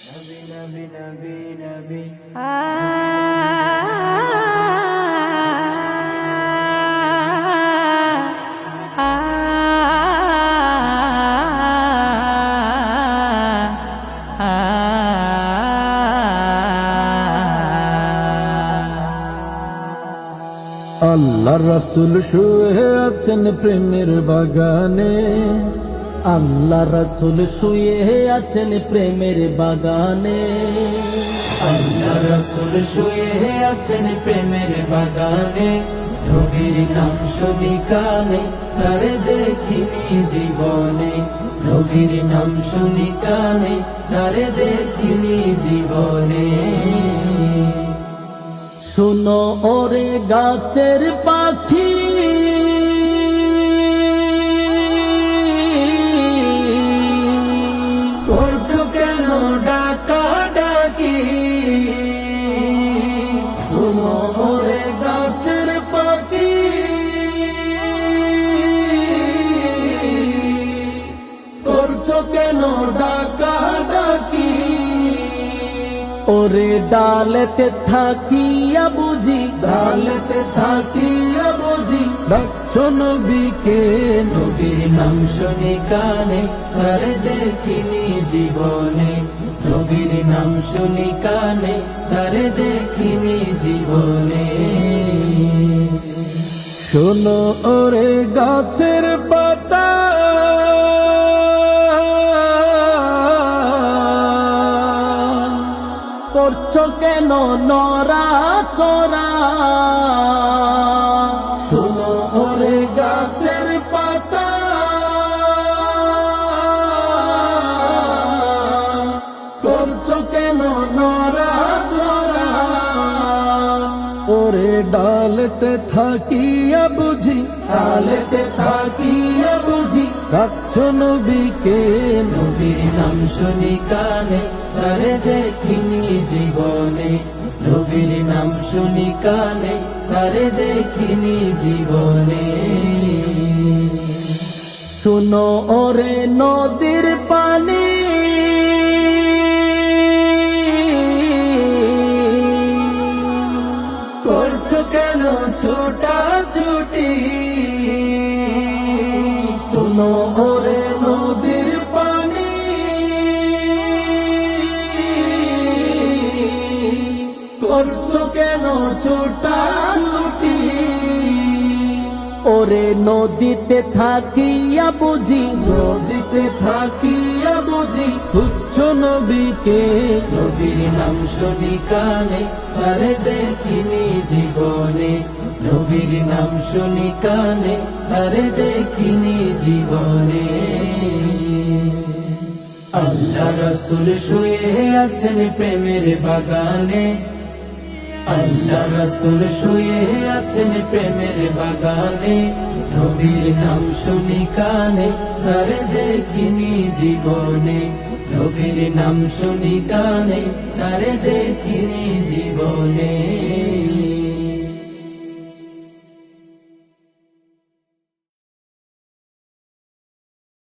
নবী নবী নবী নবী আল্লাহ রাসূল শুয়ে আছেন প্রেমের বাগানে, আল্লাহ রাসূল শুয়ে আছেন প্রেমের বাগানে, আল্লাহ রাসূল শুয়ে আছেন প্রেমের বাগানে। নবীর নাম শুনি কানে, তারে দেখিনি জীবনে। নবীর নাম শুনি কানে, তারে দেখিনি জীবনে। শোনো ওরে গাছের পাখি, করছো কেন ডাকা ডাকি? শোনো ওরে গাছের পাখি, করছো কেন ডাকা ডাকি? ওরে ডালেতে থাকিয়া বুঝি, ডালেতে থাকিয়া বুঝি ডাকছো নবীকে। নবীর নাম শুনি কানে, তারে দেখিনি জীবনে। নবীর নাম শুনি কানে, তারে দেখিনি জীবনে। শোনো ওরে গাছের পাতা, করছো কেন নরা চরা? শোনো ওরে গাছের পাতা, করছো কেন নরা চরা? ওরে ডালেতে থাকিয়া বুঝি, ডালেতে থাকিয়া বুঝি ডাকছো নবীকে। নবীর নাম শুনি কানে, তারে দেখিনি জীবনে। নবীর নাম শুনি কানে, তারে দেখিনি জীবনে। শোনো ওরে নদীর পানি, করছো কেন ছোটা ছুটি? শোনো ওরে নদীর পানি, করছো কেন ছোটা ছুটি? ওরে নদীতে থাকিয়া বুঝি, নদীতে থাকিয়া বুঝি খুঁজছো নবীকে। নবীর নাম শুনি কানে, তারে দেখিনি জীবনে। নবীর নাম শুনি কানে, তারে দেখিনি জীবনে। আল্লাহ রাসূল শুয়ে আছেন প্রেমের বাগানে, আল্লাহ রাসূল শুয়ে আছেন প্রেমের বাগানে। নবীর নাম শুনি কানে, তারে দেখিনি জীবনে। নবীর নাম শুনি কানে, তারে দেখিনি জীবনে।